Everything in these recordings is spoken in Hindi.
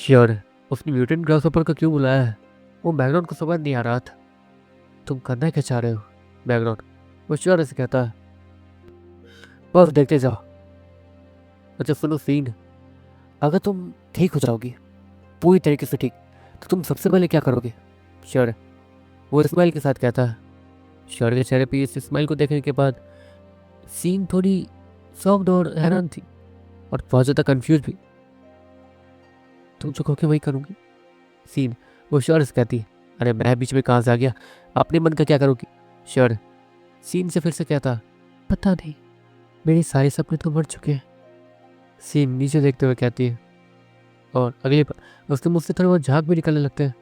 श्योर, उसने म्यूटेंट ग्रासहोपर को क्यों बुलाया है? वो बैकग्राउंड को समझ नहीं आ रहा था। तुम करना क्या चाह रहे हो? बैकग्राउंड वो श्योर से कहता है। बस देखते जाओ। अच्छा सुनो सीन, अगर तुम ठीक हो जाओगी पूरी तरीके से ठीक, तो तुम सबसे पहले क्या करोगे? श्योर वो स्माइल के साथ कहता है। श्योर के चेहरे पे इस स्माइल को देखने के बाद सीन थोड़ी शॉक्ड और हैरान थी और बहुत ज़्यादा कंफ्यूज भी। तुम जो कहोगे वही करूँगी। सीन वो श्योर से कहती है। अरे मैं बीच में कहाँ से आ गया? अपने मन का क्या करोगी? श्योर सीन से फिर से कहता, पता नहीं, मेरे सारे सपने तो मर चुके हैं। सीन नीचे देखते हुए कहती है और अगले पर उसके मुंह से थोड़े बहुत झाग भी निकलने लगते हैं।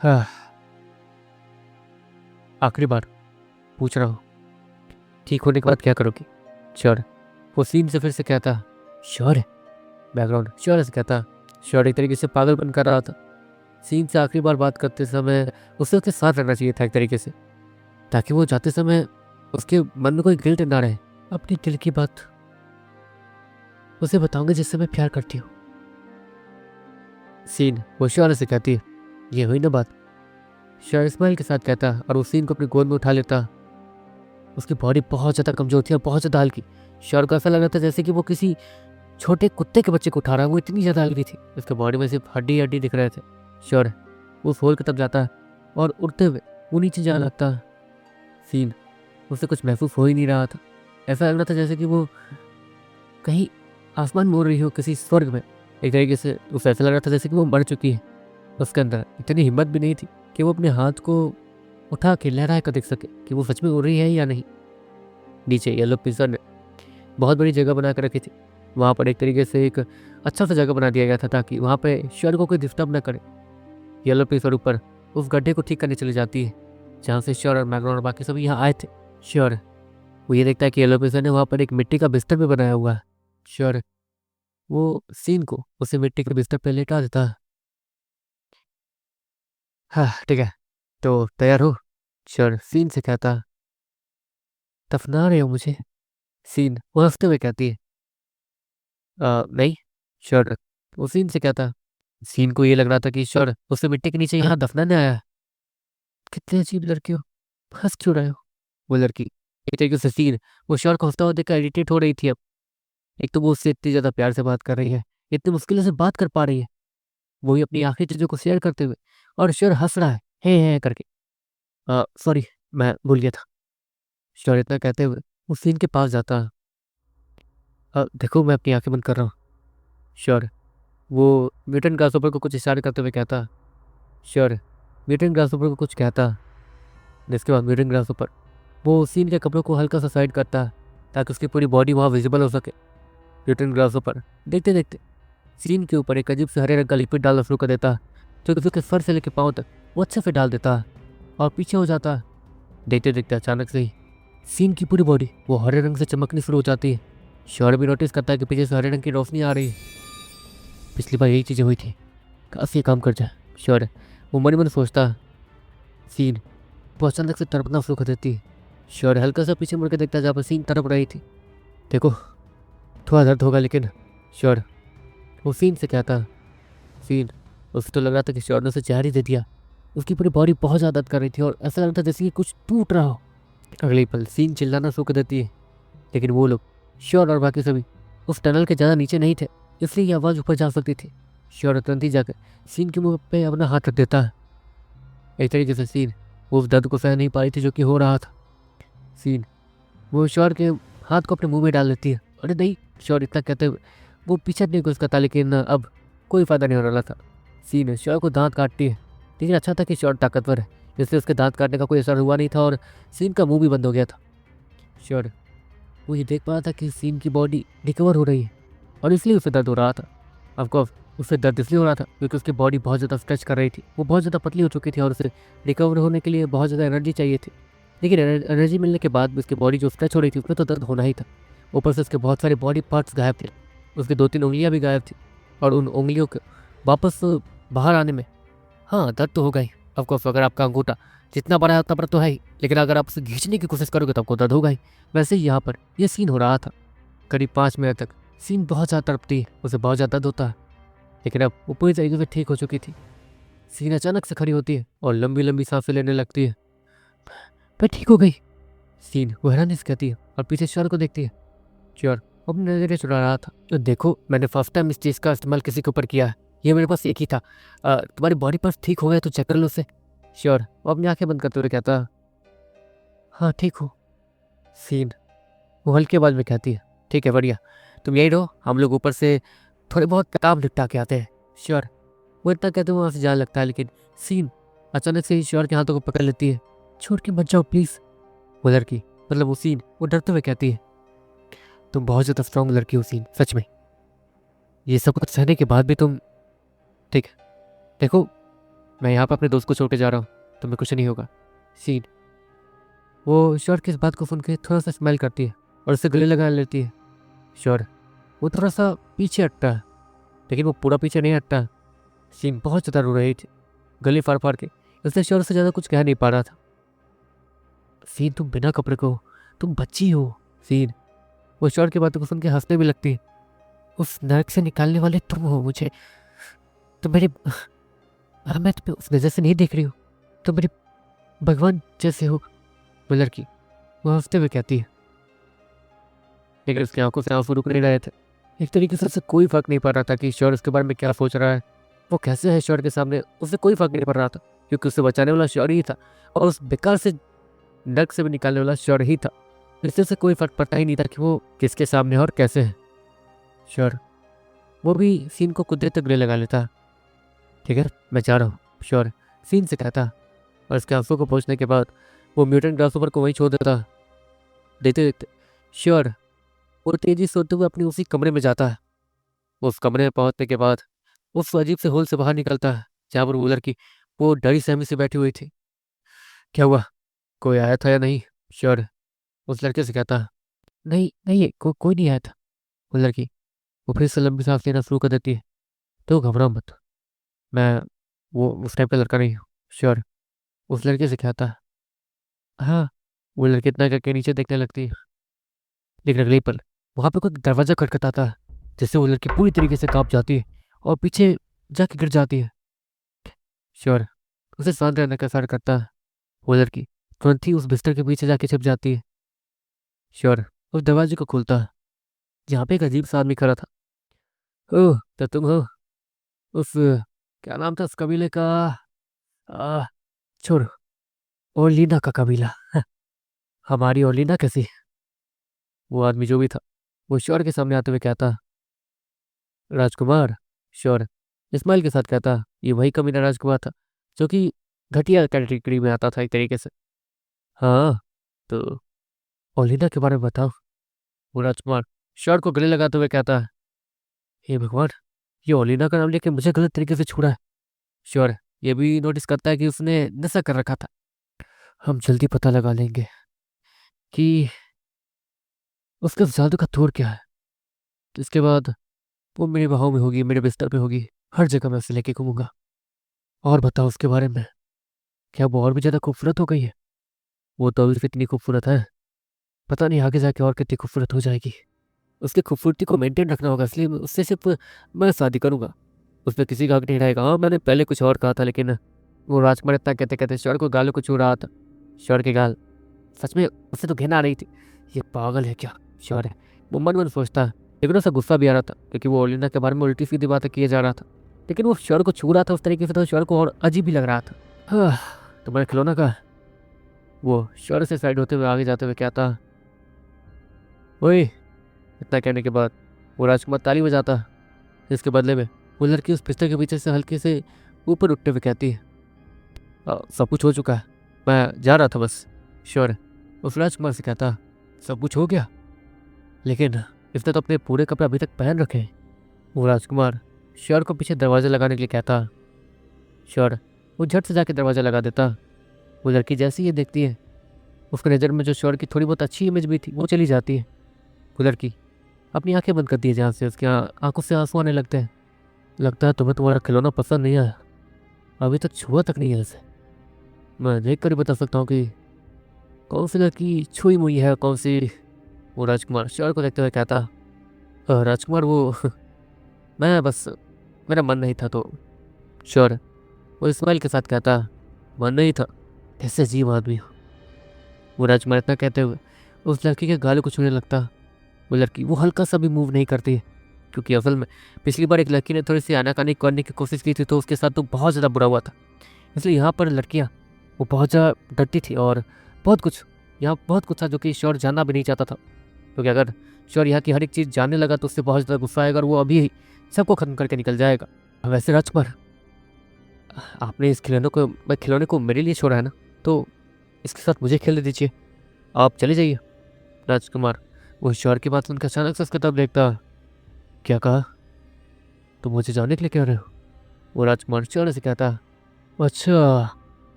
हाँ, आखिरी बार पूछ रहा हूँ, ठीक होने के बाद क्या करोगी? श्योर वो सीन से फिर से कहता, श्योर है। बैकग्राउंड श्योर से कहता। श्योर एक तरीके से पागलपन कर रहा था। सीन से आखिरी बार बात करते समय उसे उसके साथ रहना चाहिए था एक तरीके से, ताकि वो जाते समय उसके मन में कोई गिल्ट ना रहे। अपनी दिल की बात उसे बताऊंगा जिससे मैं प्यार करती हूँ। सीन वो श्योर से कहती है। ये हुई ना बात? श्योर स्माइल के साथ कहता और उस सीन को अपनी गोद में उठा लेता। उसकी बॉडी बहुत ज़्यादा कमजोर थी और बहुत ज़्यादा हल्की। श्योर को ऐसा लग रहा था जैसे कि वो किसी छोटे कुत्ते के बच्चे को उठा रहा है। वो इतनी ज़्यादा हल्की थी, उसके बॉडी में सिर्फ हड्डी हड्डी दिख रहे थे। श्योर उस होल की तरफ जाता है और उड़ते हुए वो नीचे जाने लगता है। सीन उसे कुछ महसूस हो ही नहीं रहा था। ऐसा लग रहा था जैसे कि वो कहीं आसमान में उड़ रही हो, किसी स्वर्ग में। एक तरीके से उसे ऐसा लग रहा था जैसे कि वो मर चुकी है। उसके अंदर इतनी हिम्मत भी नहीं थी कि वो अपने हाथ को उठा के लहरा कर देख सके कि वो सच में उड़ रही है या नहीं। नीचे येलो पिज़्ज़ा ने बहुत बड़ी जगह बना कर रखी थी। वहाँ पर एक तरीके से एक अच्छा सा जगह बना दिया गया था ताकि वहाँ पे श्योर को कोई डिस्टर्ब न करे। येलो पिज़्ज़ा ऊपर उस गड्ढे को ठीक करने चली जाती है जहाँ से श्योर और मैग्नोर और बाकी सभी यहाँ आए थे। श्योर वो ये देखता है कि येलो पिज़्ज़ा ने वहाँ पर एक मिट्टी का बिस्तर भी बनाया हुआ है। श्योर वो सीन को उसे मिट्टी के बिस्तर पर लेटा देता है। हाँ ठीक है, तो तैयार हो? श्योर सीन से कहता। दफना रहे हो मुझे? सीन वो हंसते हुए कहती है। नहीं। श्योर वो सीन से कहता। सीन को ये लग रहा था कि श्योर उसे मिट्टी के नीचे यहाँ दफनाने आया है। कितने अजीब लड़के हो, हंस क्यों रहे हो? वो लड़की एक तरीके से सीन वो श्योर को हंसता हुआ देखकर इरिटेट हो रही थी अब। एक तो वो उससे इतनी ज़्यादा प्यार से बात कर रही है, इतनी मुश्किल से बात कर पा रही है, वही अपनी आखिरी चीज़ों को शेयर करते हुए, और श्योर हंस रहा है हे करके। सॉरी मैं भूल गया था। श्योर इतना कहते हुए उस सीन के पास जाता है। देखो मैं अपनी आंखें बंद कर रहा हूँ। श्योर वो म्यूटेंट ग्रासहोपर को कुछ इशारे करते हुए कहता। श्योर म्यूटेंट ग्रासहोपर को कुछ कहता, जिसके बाद म्यूटेंट ग्रासहोपर वो सीन के कपड़ों को हल्का सा साइड करता है ताकि उसकी पूरी बॉडी वहाँ विजिबल हो सके। म्यूटेंट ग्रासहोपर देखते देखते सीन के ऊपर एक अजीब से हरे रंग का लिक्विड डालना शुरू कर देता है, जो कि उसके सर से लेकर पाँव तक वो अच्छे से डाल देता है और पीछे हो जाता है। देखते देखते अचानक से ही सीन की पूरी बॉडी वो हरे रंग से चमकनी शुरू हो जाती है। श्योर भी नोटिस करता है कि पीछे से हरे रंग की रोशनी आ रही है। पिछली बार यही चीज़ें हुई थी, काफ़ी काम कर जाए। श्योर वो मन ही मन सोचता है। सीन वो अचानक से तड़पना शुरू कर देती है। श्योर हल्का सा पीछे मुड़ के देखता है जहाँ पर सीन तड़प रही थी। देखो थोड़ा दर्द होगा लेकिन। श्योर वो सीन से कहता। सीन उसे तो लग रहा था कि श्योर ने उसे जहर ही दे दिया। उसकी पूरी बॉडी बहुत ज़्यादा दर्द कर रही थी और ऐसा लग रहा था जैसे कि कुछ टूट रहा हो। अगले पल सीन चिल्लाना शुरू कर देती है, लेकिन वो लोग श्योर और बाकी सभी उस टनल के ज़्यादा नीचे नहीं थे, इसलिए ये आवाज़ ऊपर जा सकती थी। श्योर तुरंत ही जाकर सीन के मुंह पे अपना हाथ रख देता है। एक तरीके से सीन वो उस दर्द को सह नहीं पा रही थी जो कि हो रहा था। सीन वो श्योर के हाथ को अपने मुंह में डाल लेती है। अरे नहीं, श्योर इतना कहते हुए वो पीछे नहीं उसका था, लेकिन अब कोई फ़ायदा नहीं हो रहा था। सीन श्योर को दांत काटती है, लेकिन अच्छा था कि श्योर ताकतवर है, जिससे उसके दांत काटने का कोई असर हुआ नहीं था और सीन का मुंह भी बंद हो गया था। श्योर वो ये देख पा रहा था कि सीन की बॉडी रिकवर हो रही है और इसलिए उसे दर्द हो रहा था। ऑफकोर्स उससे दर्द इसलिए हो रहा था क्योंकि उसकी बॉडी बहुत ज़्यादा स्ट्रेच कर रही थी, वो बहुत ज़्यादा पतली हो चुकी थी और उसे रिकवर होने के लिए बहुत ज़्यादा एनर्जी चाहिए थी। लेकिन एनर्जी मिलने के बाद भी उसकी बॉडी जो स्ट्रेच हो रही थी उसमें तो दर्द होना ही था। ऊपर से उसके बहुत सारे बॉडी पार्ट्स गायब थे, उसकी 2-3 उंगलियाँ भी गायब थी और उन उंगलियों के वापस बाहर आने में हाँ दर्द तो होगा ही। ऑफकोर्स अगर आपका अंगूठा जितना बड़ा है उतना बड़ा तो है ही, लेकिन अगर आप उसे खींचने की कोशिश करोगे तो आपको दर्द होगा ही। वैसे ही यहाँ पर यह सीन हो रहा था। करीब 5 मिनट तक सीन बहुत ज़्यादा तड़पती है, उसे बहुत ज़्यादा दर्द होता है। लेकिन अब वो पूरी तरीके से ठीक हो चुकी थी। सीन अचानक से खड़ी होती है और लंबी लंबी सांसें लेने लगती है। मैं ठीक हो गई। सीन वो हैरानी से कहती है और पीछे श्योर को देखती है। श्योर अपनी नजरें चुरा रहा था। तो देखो, मैंने फर्स्ट टाइम इस चीज़ का इस्तेमाल किसी के ऊपर किया है। ये मेरे पास एक ही था। तुम्हारी बॉडी पार्ट्स ठीक हो गए तो चेक कर लो उसे। श्योर वो अपनी आंखें बंद करते हुए कहता, हाँ ठीक हो। सीन वो हल्के आवाज में कहती है, ठीक है बढ़िया, तुम यही रहो, हम लोग ऊपर से थोड़े बहुत काम निपटा के आते हैं। श्योर वो इतना कहते हुए वहाँ से जाने लगता है, लेकिन सीन अचानक से ही श्योर के हाथों को पकड़ लेती है। छोड़ के मत जाओ प्लीज। वो लड़की, मतलब वो सीन, वो डरते हुए कहती है, तुम बहुत ज़्यादा स्ट्रांग लड़की हो सीन, सच में। ये सब कुछ सहने के बाद भी तुम ठीक है। देखो, मैं यहाँ पर अपने दोस्त को छोड़ के जा रहा हूँ, तुम्हें कुछ नहीं होगा। सीन वो श्योर की इस बात को सुन के थोड़ा सा स्माइल करती है और उसे गले लगा लेती है। श्योर वो थोड़ा सा पीछे हटता है, लेकिन वो पूरा पीछे नहीं हटता। सीन बहुत ज़्यादा रो रही थी, गले फाड़ फाड़ के, इसलिए श्योर से ज़्यादा कुछ कह नहीं पा रहा था। सीन तुम बिना कपड़े को, तुम बच्ची हो। सीन वो श्योर की बातों को सुन के हंसने भी लगती है। उस नरक से निकालने वाले तुम हो मुझे। तुम मेरे मैं तुम्हें उस नजर से नहीं देख रही हूँ, तुम मेरे भगवान जैसे हो। वो लड़की वो हंसते हुए कहती है, लेकिन उसकी आंखों से आंसू रुक नहीं रहे थे। एक तरीके से उसे कोई फर्क नहीं पड़ रहा था कि ईश्वर उसके बारे में क्या सोच रहा है, वो कैसे है ईश्वर के सामने, उसे कोई फर्क नहीं पड़ रहा था, क्योंकि उसे बचाने वाला ईश्वर ही था और उस बेकार से नर्क से भी निकालने वाला ईश्वर ही था। इससे उसे कोई फर्क पड़ता ही नहीं था कि वो किसके सामने है और कैसे है। ईश्वर वो भी सीन को कुछ देर तक गले लगा लेता। ठीक है मैं जा रहा हूँ, ईश्वर सीन से कहता, और उसके आंसू को पहुँचने के बाद वो म्यूटेंट ग्रासहोपर को वहीं छोड़ देता। देखते देखते श्योर वो तेजी से होते हुए अपनी उसी कमरे में जाता है। उस कमरे में पहुंचने के बाद उस अजीब से होल से बाहर निकलता है, जहाँ पर वो लड़की वो डरी सहमी से बैठी हुई थी। क्या हुआ, कोई आया था या नहीं? श्योर उस लड़के से कहता है, नहीं नहीं कोई नहीं आया था। वो लड़की वो फिर से लंबी सांस लेना शुरू कर देती है। तो घबराओ मत, मैं वो उस टाइप का लड़का नहीं हूँ। श्योर उस लड़के से कहता है। हाँ वो लड़की इतना करके नीचे देखने लगती है, लेकिन अगले पल वहाँ पे कोई दरवाजा खटखटाता है, जिससे वो लड़की पूरी तरीके से कांप जाती है और पीछे जाके गिर जाती है। श्योर उसे शांत रहने का इशारा करता है। वो लड़की तुरंत ही उस बिस्तर के पीछे जाके छिप जाती है। श्योर उस दरवाजे को खोलता है, जहाँ पे एक अजीब सा आदमी खड़ा था। ओह तो तुम हो उस क्या नाम था उस कबीले का? आ, छोड़ो, ओलिना का कबीला। हमारी ओलिना कैसी? वो आदमी जो भी था वो श्योर के सामने आते हुए कहता, राजकुमार। श्योर इस्माइल के साथ कहता, ये वही कमीना राजकुमार था जो कि घटिया कैटेगरी में आता था एक तरीके से। हाँ तो ओलिना के बारे में बताओ। वो राजकुमार श्योर को गले लगाते हुए कहता है, हे भगवान, ये ओलिना का नाम लेके मुझे गलत तरीके से छुड़ा है। श्योर ये भी नोटिस करता है कि उसने नशा कर रखा था। हम जल्दी पता लगा लेंगे कि उसके जादू का तोड़ क्या है, तो इसके बाद वो मेरी बाहों में होगी, मेरे बिस्तर पे होगी, हर जगह मैं उसे लेके घूमूंगा। और बताओ उसके बारे में, क्या वो और भी ज़्यादा खूबसूरत हो गई है? वो तो अभी इतनी खूबसूरत है, पता नहीं आगे जाके और कितनी खूबसूरत हो जाएगी। उसकी खूबसूरती को मेंटेन रखना होगा, इसलिए उससे सिर्फ मैं शादी करूंगा, उस पर किसी का हक नहीं रहेगा। हाँ मैंने पहले कुछ और कहा था, लेकिन वो राजकुमार इतना कहते कहते श्योर को गालों को छू रहा था। श्योर की गाल सच में उससे तो घिन आ रही थी। ये पागल है क्या? श्योर है वो मन मन सोचता है, लेकिन उसे गुस्सा भी आ रहा था क्योंकि वो ओलिना के बारे में उल्टी सीधी बातें किए जा रहा था। लेकिन वो श्योर को छू रहा था उस तरीके से, तो श्योर को और अजीब भी लग रहा था। हाँ, तुम्हारे खिलौना का वो श्योर से साइड होते हुए आगे जाते हुए कहता, ओए। इतना कहने के बाद वो राजकुमार ताली बजाता, जिसके बदले में वो लड़की उस बिस्तर के पीछे से हल्के से ऊपर उठते हुए कहती है, सब कुछ हो चुका है, मैं जा रहा था बस। श्योर उस राजकुमार से कहता, सब कुछ हो गया, लेकिन इसने तो अपने पूरे कपड़े अभी तक पहन रखे हैं। वो राजकुमार श्योर को पीछे दरवाज़ा लगाने के लिए कहता। श्योर वो झट से जाके दरवाज़ा लगा देता। वो लड़की जैसे ही ये देखती है, उसकी नज़र में जो श्योर की थोड़ी बहुत अच्छी इमेज भी थी वो चली जाती है। वो लड़की अपनी आंखें बंद करती है, जहाँ से उसकी आंखों से आंसू आने लगते हैं। लगता है तुम्हें तुम्हारा खिलौना पसंद नहीं आया, अभी तक छुआ तक नहीं है इसे। मैं देख कर ही बता सकता हूँ कि कौन सी लड़की छुई मुई है, कौन सी। वो राजकुमार श्योर को देखते हुए कहता, राजकुमार वो मैं बस मेरा मन नहीं था तो। श्योर, वो स्माइल के साथ कहता, मन नहीं था, कैसे अजीब आदमी हो। वो राजकुमार इतना कहते हुए उस लड़की के गालों को छूने लगता। वो लड़की वो हल्का सा भी मूव नहीं करती, क्योंकि असल में पिछली बार एक लड़की ने थोड़ी सी आनाकानी करने की कोशिश की थी, तो उसके साथ तो बहुत ज़्यादा बुरा हुआ था। इसलिए यहाँ पर लड़कियाँ वो बहुत ज़्यादा डरती थी, और बहुत कुछ यहाँ बहुत कुछ था जो कि श्योर जानना भी नहीं चाहता था, क्योंकि अगर श्योर यहाँ की हर एक चीज़ जानने लगा तो उससे बहुत ज़्यादा गुस्सा आएगा और वो अभी ही सबको खत्म करके निकल जाएगा। वैसे राजकुमार, आपने इस खिलौने को मेरे लिए छोड़ा है ना, तो इसके साथ मुझे खेलने दीजिए, आप चले जाइए। राजकुमार वो श्योर की बात सुनकर अचानक से उसकी तरफ देखता। क्या कहा? तुम मुझे जाने के लिए कह रहे हो? वो राजकुमार श्योर से कहता, अच्छा,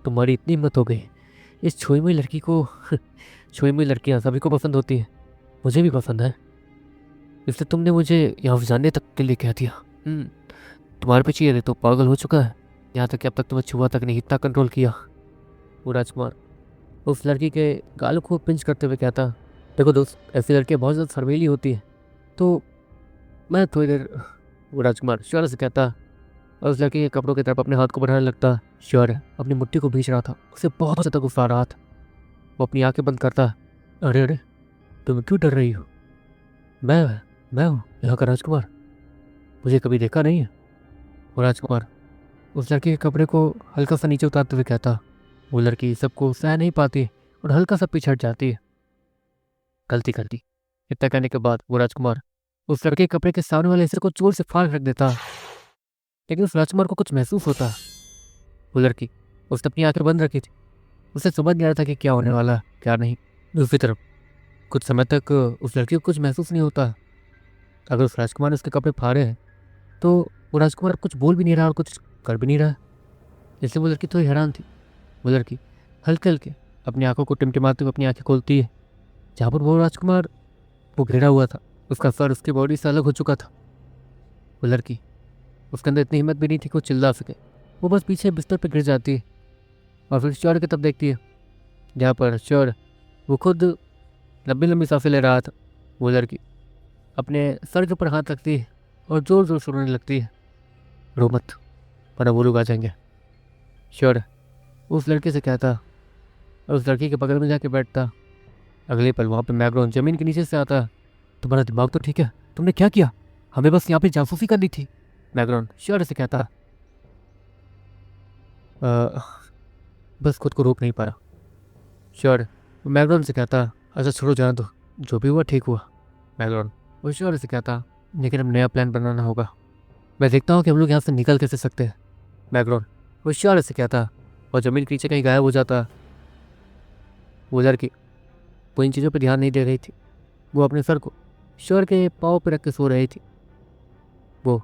तुम्हारी इतनी हिम्मत हो गई इस छोई हुई लड़की को। छोई हुई लड़कियाँ सभी को पसंद होती हैं, मुझे भी पसंद है, इसलिए तुमने मुझे यहाँ जाने तक के लिए कह दिया। तुम्हारे पीछे ये तो पागल हो चुका है, यहाँ तक कि अब तक तुम्हें छुआ तक नहीं, इतना कंट्रोल किया। वो राजकुमार उस लड़की के गाल को पिंच करते हुए कहता, देखो दोस्त, ऐसी लड़कियाँ बहुत ज़्यादा शर्मीली होती है, तो मैं थोड़ी देर। वो राजकुमार श्योर से कहता और उस लड़की के कपड़ों की तरफ अपने हाथ को बढ़ाने लगता। श्योर अपनी मुट्ठी को भींच रहा था, उसे बहुत ज़्यादा गुस्सा आ रहा था। वो अपनी आंखें बंद करता। अरे अरे, तुम क्यों डर रही हो? मैं हूँ यहाँ का राजकुमार, मुझे कभी देखा नहीं है। वो राजकुमार उस लड़की के कपड़े को हल्का सा नीचे उतारते हुए कहता। वो लड़की सबको सह नहीं पाती और हल्का सा पीछे हट जाती है। गलती करती। इतना कहने के बाद वो राजकुमार उस लड़के के कपड़े के सामने वाले हिस्से को जोर से फाड़ रख देता, लेकिन उस राजकुमार को कुछ महसूस होता। वो लड़की उसने अपनी आंखें बंद रखी थी, उसे समझ नहीं आ रहा था कि क्या होने वाला क्या नहीं। दूसरी तरफ कुछ समय तक उस लड़की को कुछ महसूस नहीं होता। अगर उस राजकुमार ने उसके कपड़े फाड़े हैं तो वो राजकुमार कुछ बोल भी नहीं रहा और कुछ कर भी नहीं रहा, इसलिए वो लड़की थोड़ी हैरान थी। वो लड़की हल्के हल्के अपनी आंखों को टिमटिमाते हुए अपनी आंखें खोलती है। जहाँ पर वो राजकुमार वो घिरा हुआ था, उसका सर उसकी बॉडी से अलग हो चुका था। वो लड़की उसके अंदर इतनी हिम्मत भी नहीं थी कि वो चिल्ला सके, वो बस पीछे बिस्तर पर गिर जाती है और फिर श्योर की तरफ देखती है, जहाँ पर श्योर वो खुद लंबी लंबी सांसें ले रहा था। वो लड़की अपने सर के ऊपर हाथ रखती है और जोर जोर से रोने लगती है। रो मत, वरना वो लोग आ जाएंगे। श्योर उस लड़के से कहता और उस लड़की के बगल में जाके बैठता। अगले पल वहाँ पे मैग्रोन जमीन के नीचे से आता। तुम्हारा दिमाग तो ठीक है, तुमने क्या किया? हमें बस यहाँ पे जासूसी करनी थी। मैग्रोन श्योर से कहता। बस खुद को रोक नहीं पाया। श्योर मैग्रोन से कहता, अच्छा छोड़ो, जाना दो, जो भी हुआ ठीक हुआ। मैग्रोन वो श्योर से कहता, लेकिन अब नया प्लान बनाना होगा। मैं देखता हूँ कि हम लोग यहाँ से निकल कैसे सकते हैं। मैग्रोन वो श्योर से कहता और ज़मीन के नीचे कहीं गायब हो जाता। वो लड़की वो इन चीज़ों पर ध्यान नहीं दे रही थी, वो अपने सर को श्योर के पाँव पर रख के सो रही थी। वो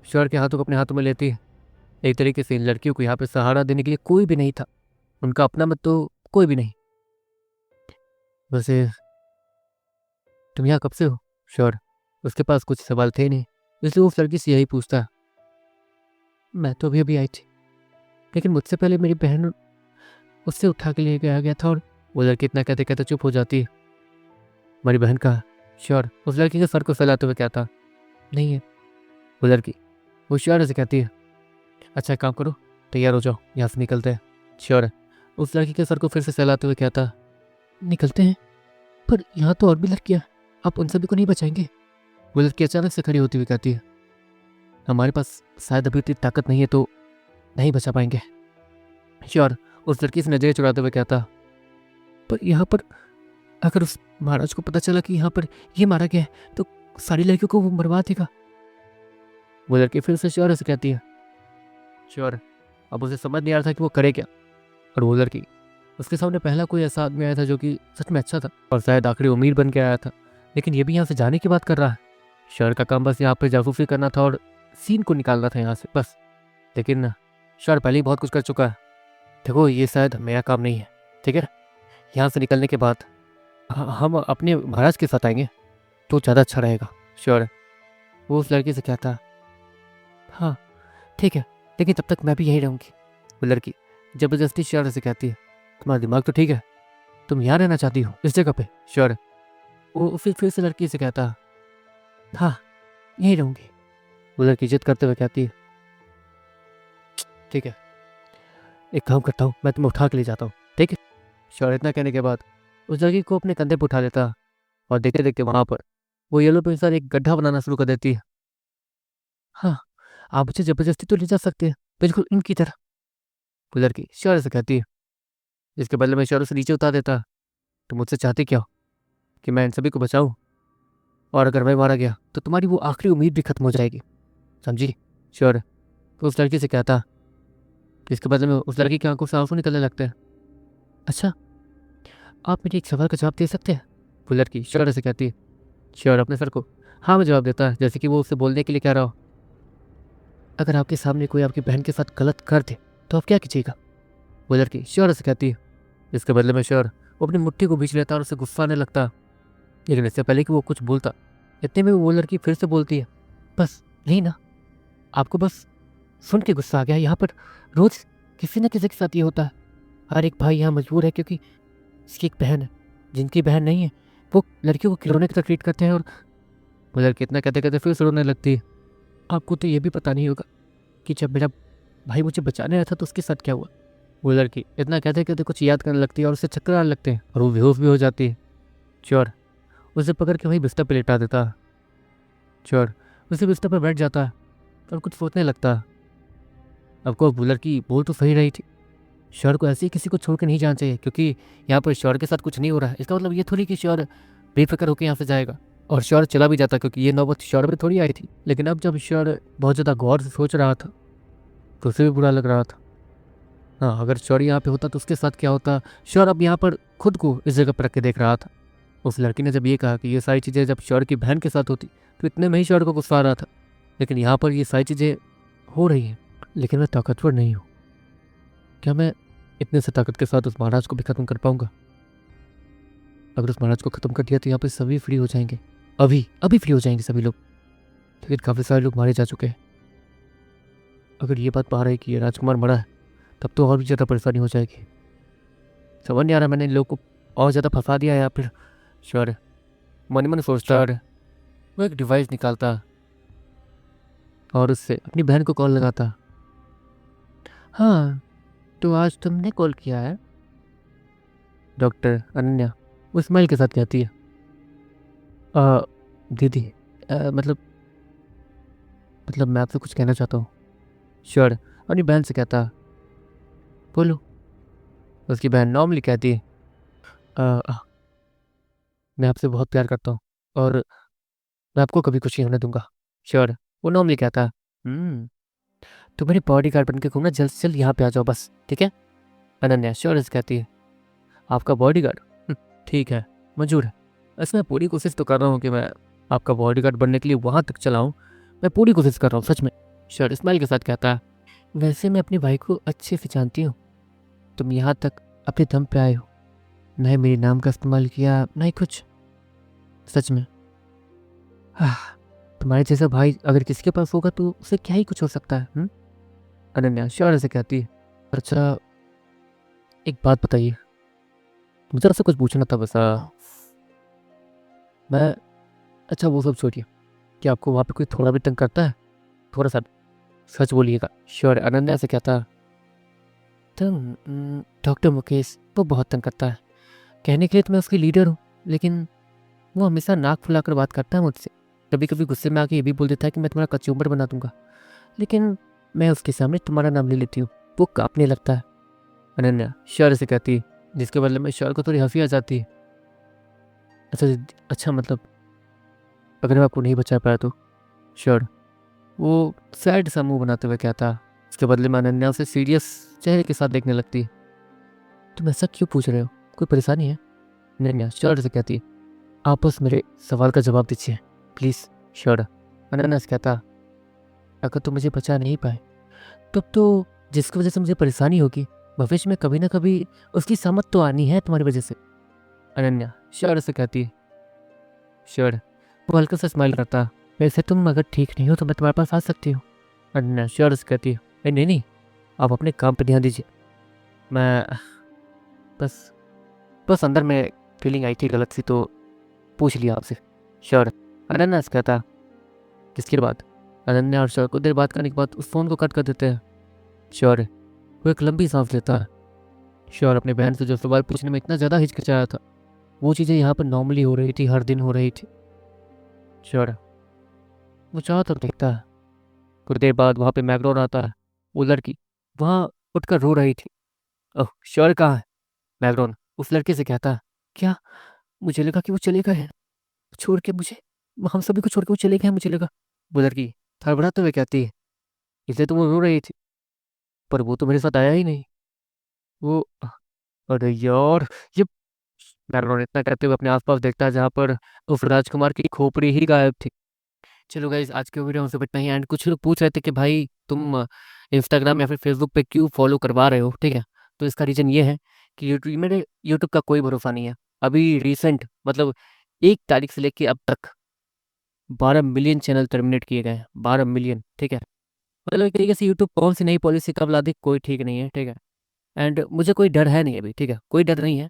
श्योर के हाथों को अपने हाथों में लेती है। एक तरीके से इन लड़कियों को यहाँ पे सहारा देने के लिए कोई भी नहीं था, उनका अपना मत तो कोई भी नहीं। वैसे तुम यहाँ कब से हो? श्योर उसके पास कुछ सवाल थे नहीं, इसलिए उस लड़की से यही पूछता। मैं तो अभी अभी आई थी, लेकिन मुझसे पहले मेरी बहन उससे उठा के लिए गया था। और वो लड़की इतना कहते कहते चुप हो जाती है। हमारी बहन का? श्योर उस लड़की के सर को फैलाते हुए कहता, नहीं है। वो लड़की वो श्योर से कहती है, अच्छा एक काम करो, तैयार हो जाओ, यहाँ से निकलते हैं। श्योर उस लड़की के सर को फिर से सहलाते हुए कहता, निकलते हैं? पर यहाँ तो और भी लड़कियाँ, आप उन सभी को नहीं बचाएंगे? वो लड़की अचानक से खड़ी होती हुई कहती है, हमारे पास शायद अभी उतनी ताकत नहीं है, तो नहीं बचा पाएंगे। श्योर उस लड़की से नजरें चुराते हुए कहता, पर यहाँ पर अगर उस महाराज को पता चला कि यहाँ पर ये मारा गया है तो सारी लड़कियों को वो मरवा देगा। वो लड़की फिर से श्योर से कहती है। श्योर अब उसे समझ नहीं आ रहा था कि वो करे क्या। और वो लड़की उसके सामने पहला कोई ऐसा आदमी आया था जो कि सच में अच्छा था और शायद आखिरी उम्मीद बन के आया था, लेकिन ये भी यहाँ से जाने की बात कर रहा है। श्योर का काम बस यहाँ पर जासूसी करना था और सीन को निकालना था यहाँ से बस, लेकिन श्योर पहले ही बहुत कुछ कर चुका है। देखो ये शायद मेरा काम नहीं है, ठीक है? यहाँ से निकलने के बाद हम अपने महाराज के साथ आएंगे तो ज़्यादा अच्छा रहेगा। श्योर वो उस लड़की से कहता, हाँ ठीक है, लेकिन तब तक मैं भी यहीं रहूँगी। वो लड़की ज़बरदस्ती श्योर से कहती है, तुम्हारा दिमाग तो ठीक है, तुम यहाँ रहना चाहती हो इस जगह पे? श्योर वो फिर से लड़की से कहता, हाँ यहीं रहूँगी। बुलर की इज्जत करते हुए कहती है, ठीक है, एक काम करता हूँ, मैं तुम्हें उठा के ले जाता हूँ, ठीक है। शौर्य इतना कहने के बाद उस लड़की को अपने कंधे पर उठा लेता और देखते देखते वहां पर वो येलो पेन से एक गड्ढा बनाना शुरू कर देती है। हाँ, आप मुझे जबरदस्ती तो ले जा सकते हैं, बिल्कुल इनकी तरह, वो लड़की शौर्य से कहती है। जिसके बदले में शौर्य से नीचे उतार देता। तो मुझसे चाहते क्या हो, कि मैं इन सभी को बचाऊं? और अगर मैं मारा गया तो तुम्हारी वो आखिरी उम्मीद भी खत्म हो जाएगी, समझी? शौर्य तो उस लड़की से कहता, जिसके बदले में उस लड़की की आंखों से आंसू निकलने लगते हैं। अच्छा, आप मेरे एक सवाल का जवाब दे सकते हैं, वो लड़की शौर्य से कहती है। शौर्य अपने सर को हाँ में जवाब देता है, जैसे कि वो उसे बोलने के लिए कह रहा हो। अगर आपके सामने कोई आपकी बहन के साथ गलत कर दे तो आप क्या कीजिएगा, वो लड़की शौर्य से कहती है। इसके बदले में शौर्य वो अपनी मुट्ठी को बीच लेता और उसे गुस्सा आने लगता। लेकिन इससे पहले कि वो कुछ बोलता, इतने में वो लड़की फिर से बोलती है, बस नहीं ना, आपको बस सुन के गुस्सा आ गया। यहाँ पर रोज किसी न किसी के साथ ये होता है। हर एक भाई यहाँ मजबूर है क्योंकि इसकी एक बहन है, जिनकी बहन नहीं है वो लड़कियों को खिलौने की तरह ट्रीट करते हैं। और वो लड़की इतना कहते कहते फिर से रोने लगती है। आपको तो ये भी पता नहीं होगा कि जब मेरा भाई मुझे बचाने आया था तो उसके साथ क्या हुआ। वो लड़की इतना कहते कहते कुछ याद करने लगती है और उसे चक्कर आने लगते हैं और वो बेहोश भी हो जाती है। चोर उसे पकड़ के वहीं बिस्तर पर लेटा देता। चोर उसे बिस्तर पर बैठ जाता है और कुछ सोचने लगता है। आपको वो लड़की बोल तो सही रही थी, शौर्य को ऐसे ही किसी को छोड़ के नहीं जाना चाहिए, क्योंकि यहाँ पर शौर्य के साथ कुछ नहीं हो रहा है। इसका मतलब ये थोड़ी कि शौर्य बेफिक्र होकर यहाँ से जाएगा और शौर्य चला भी जाता, क्योंकि ये नौबत शौर्य पे थोड़ी आई थी। लेकिन अब जब शौर्य बहुत ज़्यादा गौर से सोच रहा था तो उसे भी बुरा लग रहा था। हाँ, अगर शौर्य यहाँ पे होता तो उसके साथ क्या होता। शौर्य अब यहाँ पर खुद को इस जगह पर रख के देख रहा था। उस लड़की ने जब ये कहा कि ये सारी चीज़ें जब शौर्य की बहन के साथ होती तो इतने में ही शौर्य को गुस्सा आ रहा था। लेकिन यहाँ पर ये सारी चीज़ें हो रही हैं, लेकिन मैं ताकतवर नहीं हूँ। क्या मैं इतने से ताकत के साथ उस महाराज को भी खत्म कर पाऊंगा? अगर उस महाराज को खत्म कर दिया तो यहाँ पे सभी फ्री हो जाएंगे, अभी अभी फ्री हो जाएंगे सभी लोग। लेकिन काफ़ी सारे लोग मारे जा चुके हैं। अगर ये बात बाहर है कि ये राजकुमार मरा है तब तो और भी ज़्यादा परेशानी हो जाएगी। समझ नहीं आ रहा मैंने इन लोगों को और ज़्यादा फंसा दिया या फिर। शौर्य मन मन सोचता और वो एक डिवाइस निकालता और उससे अपनी बहन को कॉल लगाता। हाँ, तो आज तुमने कॉल किया है? डॉक्टर अनन्या वो स्माइल के साथ कहती है। दीदी, मतलब मैं आपसे कुछ कहना चाहता हूँ। श्योर अपनी बहन से कहता। बोलो। उसकी बहन नॉर्मली कहती है, मैं आपसे बहुत प्यार करता हूँ और मैं आपको कभी खुशी होने दूंगा। श्योर वो नॉर्मली कहता। तो मेरे बॉडी गार्ड बन के घूमना, जल्द से जल्द यहाँ पे आ जाओ बस, ठीक है? अनन्या श्योर कहती है। आपका बॉडी गार्ड? ठीक है, मंजूर है। वैसे मैं पूरी कोशिश तो कर रहा हूँ कि मैं आपका बॉडी गार्ड बनने के लिए वहाँ तक चलाऊँ। मैं पूरी कोशिश कर रहा हूँ सच में, श्योर स्माइल के साथ कहता है। वैसे मैं अपने भाई को अच्छे से जानती हूँ। तुम यहाँ तक अपने दम पे आए हो, न ही मेरे नाम का इस्तेमाल किया, न ही कुछ। सच में तुम्हारे जैसा भाई अगर किसी के पास होगा तो उसे क्या ही कुछ हो सकता है। अनन्या श्योर से कहती है। अच्छा, एक बात बताइए, मुझे आपसे कुछ पूछना था बस। मैं अच्छा वो सब छोड़िए, क्या आपको वहाँ पे कोई थोड़ा भी तंग करता है? थोड़ा सा सच बोलिएगा। श्योर अनन्या से कहता। तंग? डॉक्टर मुकेश वो बहुत तंग करता है। कहने के लिए तो मैं उसकी लीडर हूँ, लेकिन वो हमेशा नाक फुलाकर बात करता है मुझसे। कभी कभी गुस्से में आके ये भी बोल देता है कि मैं तुम्हारा कचूमर बना दूंगा, लेकिन मैं उसके सामने तुम्हारा नाम ले लेती हूँ, वो कांपने लगता है। अनन्या श्योर से कहती, जिसके बदले में श्योर को थोड़ी हंसी आ जाती है। अच्छा मतलब अगर मैं आपको नहीं बचा पाया तो? श्योर वो सैड सा मुंह बनाते हुए कहता। इसके बदले में अनन्या उसे सीरियस चेहरे के साथ देखने लगती। तुम ऐसा क्यों पूछ रहे हो, कोई परेशानी है? अनन्या श्योर से कहती। आप बस मेरे सवाल का जवाब दीजिए प्लीज़। श्योर अनन्या से कहता। अगर तुम मुझे बचा नहीं पाए तब तो जिसकी वजह से मुझे परेशानी होगी भविष्य में कभी ना कभी उसकी सहमत तो आनी है तुम्हारी वजह से। अनन्या श्योर से कहती। श्योर वो हल्का सा स्माइल करता। वैसे तुम अगर ठीक नहीं हो तो मैं तुम्हारे पास आ सकती हूँ। अनन्या श्योर से कहती है। नहीं नहीं, आप अपने काम पर ध्यान दीजिए। मैं बस अंदर में फीलिंग आई थी गलत सी तो पूछ लिया आपसे। श्योर अनन्या से कहता। जिसके बाद अनन्या और शौर्य कुछ देर बात करने के बाद उस फ़ोन को कट कर देते हैं। शौर्य वो एक लंबी सांस लेता है। शौर्य अपनी बहन से जो सवाल पूछने में इतना ज़्यादा हिचकिचाया था, वो चीज़ें यहाँ पर नॉर्मली हो रही थी, हर दिन हो रही थी। शौर्य वो चारों तरफ देखता है। कुछ देर बाद वहाँ पे मैकडॉन आता है। वो लड़की वहाँ उठकर रो रही थी। ओह, शौर्य कहाँ है? मैकडॉन उस लड़के से कहता है। क्या? मुझे लगा कि वो चले गए हैं, छोड़ के मुझे, हम सभी को छोड़ के वो चले गए हैं, मुझे लगा। वो लड़की थड़बड़ाते हुए कहती है। इसलिए तो वो रो रही थी, पर वो तो मेरे साथ आया ही नहीं। वो अरे यार, ये मैकडॉन इतना कहते हुए अपने आसपास देखता है जहाँ पर उस राजकुमार की खोपड़ी ही गायब थी। चलो गाइस, आज के वीडियो हमसे इतना ही। एंड कुछ लोग पूछ रहे थे कि भाई तुम इंस्टाग्राम या फिर फेसबुक पे क्यों फॉलो करवा रहे हो, ठीक है। तो इसका रीज़न ये है कि मेरे यूट्यूब का कोई भरोसा नहीं है। अभी रिसेंट मतलब 1 तारीख से लेके अब तक 12 मिलियन चैनल टर्मिनेट किए गए हैं। 12 मिलियन, ठीक है। मतलब एक तरीके से यूट्यूब कौन सी नई पॉलिसी कब ला दे कोई ठीक नहीं है, ठीक है। एंड मुझे कोई डर है नहीं अभी, ठीक है, कोई डर नहीं है।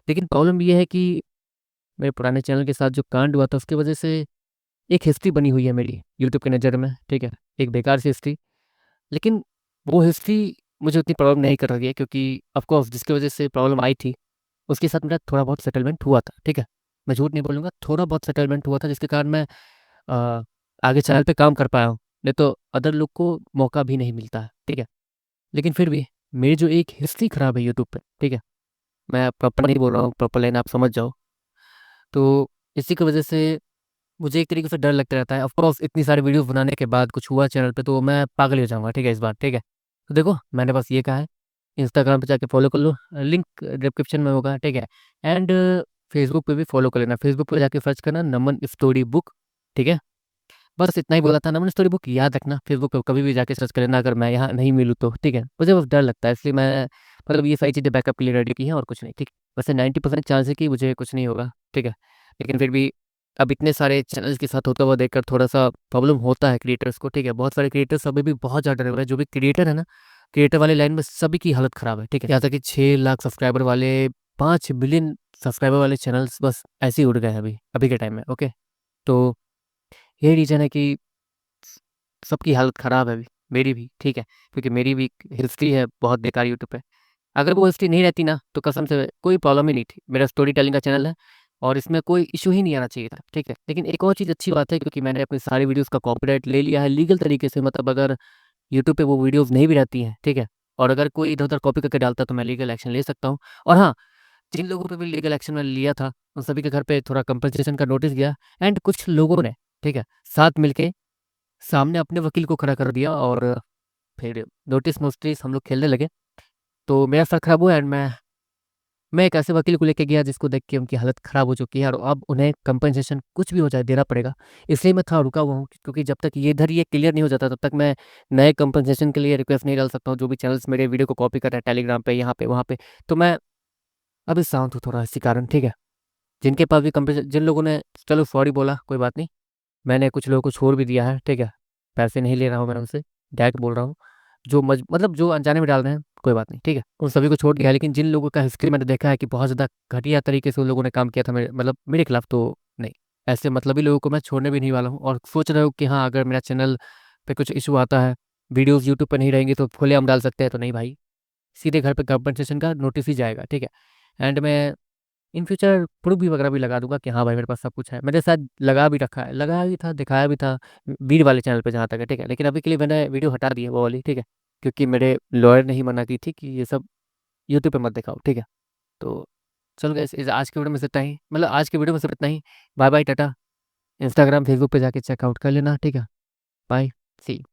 लेकिन प्रॉब्लम ये है कि मेरे पुराने चैनल के साथ जो कांड हुआ था उसकी वजह से एक हिस्ट्री बनी हुई है मेरी यूट्यूब की नज़र में, ठीक है। एक बेकार सी हिस्ट्री। लेकिन वो हिस्ट्री मुझे उतनी प्रॉब्लम नहीं कर रही है, क्योंकि ऑफकोर्स जिसकी वजह से प्रॉब्लम आई थी उसके साथ मेरा थोड़ा बहुत सेटलमेंट हुआ था, ठीक है। मैं झूठ नहीं बोलूँगा, थोड़ा बहुत सेटलमेंट हुआ था जिसके कारण मैं अ, आगे चैनल पे काम कर पाया हूँ। नहीं तो अदर लोग को मौका भी नहीं मिलता है, ठीक है। लेकिन फिर भी मेरी जो एक हिस्ट्री ख़राब है यूट्यूब पे, ठीक है। मैं प्रॉपर नहीं बोल रहा हूँ, प्रॉपर लाइन आप समझ जाओ। तो इसी की वजह से मुझे एक तरीके से डर लगता रहता है। ऑफ कोर्स इतनी सारी वीडियोस बनाने के बाद कुछ हुआ चैनल पे तो मैं पागल ही हो जाऊँगा, ठीक है, इस बार, ठीक है। तो देखो, मैंने बस ये कहा है, इंस्टाग्राम पे जाके फॉलो कर लो, लिंक डिस्क्रिप्शन में होगा, ठीक है। एंड फेसबुक पे भी फॉलो कर लेना। फेसबुक पे जाके सर्च करना नमन स्टोरी बुक, ठीक है। बस इतना ही बोला था, नमन स्टोरी बुक याद रखना। फेसबुक पे कभी भी जाके सर्च कर लेना अगर मैं यहाँ नहीं मिलूँ तो, ठीक है। मुझे बस डर लगता है, इसलिए मैं मतलब ये सारी चीज़ें बैकअप के लिए रेडी की हैं और कुछ नहीं, ठीक है। वैसे 90% चांस है कि मुझे कुछ नहीं होगा, ठीक है। लेकिन फिर भी अब इतने सारे चैनल्स के साथ होता हुआ देखकर थोड़ा-सा प्रॉब्लम होता है क्रिएटर्स को, ठीक है। बहुत सारे क्रिएटर्स अभी भी बहुत ज़्यादा डरे हुए हैं। जो भी क्रिएटर है ना, क्रिएटर वाली लाइन में सभी की हालत ख़राब है, ठीक है। यहाँ तक कि 6 लाख सब्सक्राइबर वाले, 5 बिलियन सब्सक्राइबर वाले चैनल्स बस ऐसे ही उड़ गए हैं अभी अभी के टाइम में, ओके। तो यही रीज़न है कि सबकी हालत ख़राब है अभी, मेरी भी, ठीक है। क्योंकि मेरी भी हिस्ट्री है बहुत बेकार यूट्यूब पे। अगर वो हिस्ट्री नहीं रहती ना, तो कसम से कोई प्रॉब्लम ही नहीं थी। मेरा स्टोरी टेलिंग का चैनल है और इसमें कोई इश्यू ही नहीं आना चाहिए था, ठीक है। लेकिन एक और चीज़ अच्छी बात है, क्योंकि मैंने अपनी सारी वीडियोज़ का कॉपीराइट ले लिया है लीगल तरीके से। मतलब अगर यूट्यूब पे वो वीडियोज़ नहीं भी रहती हैं, ठीक है, और अगर कोई इधर-उधर कॉपी करके डालता है तो मैं लीगल एक्शन ले सकता हूँ। और हाँ, जिन लोगों पे भी लीगल एक्शन मैंने लिया था, उन सभी के घर पे थोड़ा कंपनसेशन का नोटिस गया। एंड कुछ लोगों ने, ठीक है, साथ मिलके सामने अपने वकील को खड़ा कर दिया और फिर नोटिस-वोटिस हम लोग खेलने लगे। तो मेरा सर खराब हुआ एंड मैं एक ऐसे वकील को लेके गया जिसको देख के उनकी हालत खराब हो चुकी है और अब उन्हें कंपनसेशन कुछ भी हो जाए देना पड़ेगा। इसलिए मैं थोड़ा रुका हुआ हूँ, क्योंकि जब तक ये इधर ये क्लियर नहीं हो जाता तब तक मैं नए कंपनसेशन के लिए रिक्वेस्ट नहीं डाल सकता हूँ। जो भी चैनल्स मेरे वीडियो को कॉपी कर रहे हैं टेलीग्राम पे, यहाँ पे, वहाँ पे, तो मैं अभी शांत हूँ थोड़ा इसी कारण, ठीक है। जिनके पास भी कंपनसे जिन लोगों ने चलो सॉरी बोला, कोई बात नहीं। मैंने कुछ लोगों को छोड़ भी दिया है, ठीक है। पैसे नहीं ले रहा हूँ मैं उनसे, डायरेक्ट बोल रहा हूँ। जो मतलब जो अनजाने में डाल रहे हैं, कोई बात नहीं, ठीक है। उन सभी को छोड़ दिया है, लेकिन जिन लोगों का हिस्ट्री मैंने देखा है कि बहुत ज़्यादा घटिया तरीके से उन लोगों ने काम किया था मेरे मतलब मेरे खिलाफ, तो नहीं, ऐसे मतलबी लोगों को मैं छोड़ने भी नहीं वाला हूँ। और सोच रहे हो कि हाँ, अगर मेरा चैनल पे कुछ इश्यू आता है, वीडियोज़ यूट्यूब पे नहीं रहेंगी तो खुलेआम डाल सकते हैं, तो नहीं भाई, सीधे घर पे कंपनसेशन का नोटिस ही जाएगा, ठीक है। एंड मैं इन फ्यूचर प्रूफ़ भी वगैरह भी लगा दूँगा कि हाँ भाई, मेरे पास सब कुछ है। मैंने शायद लगा भी रखा है, लगाया भी था, दिखाया भी था वीर वाले चैनल पे जहाँ तक है, ठीक है। लेकिन अभी के लिए मैंने वीडियो हटा दी है वो वाली, ठीक है। क्योंकि मेरे लॉयर ने ही मना की थी कि ये सब यूट्यूब पे मत दिखाओ, ठीक है। तो चलो गाइस, इस आज के वीडियो में सिर्फ इतना ही, मतलब आज के वीडियो में सिर्फ इतना ही। Bye bye, tata. Instagram, Facebook पे जाके चेकआउट कर लेना, ठीक है। Bye, see you.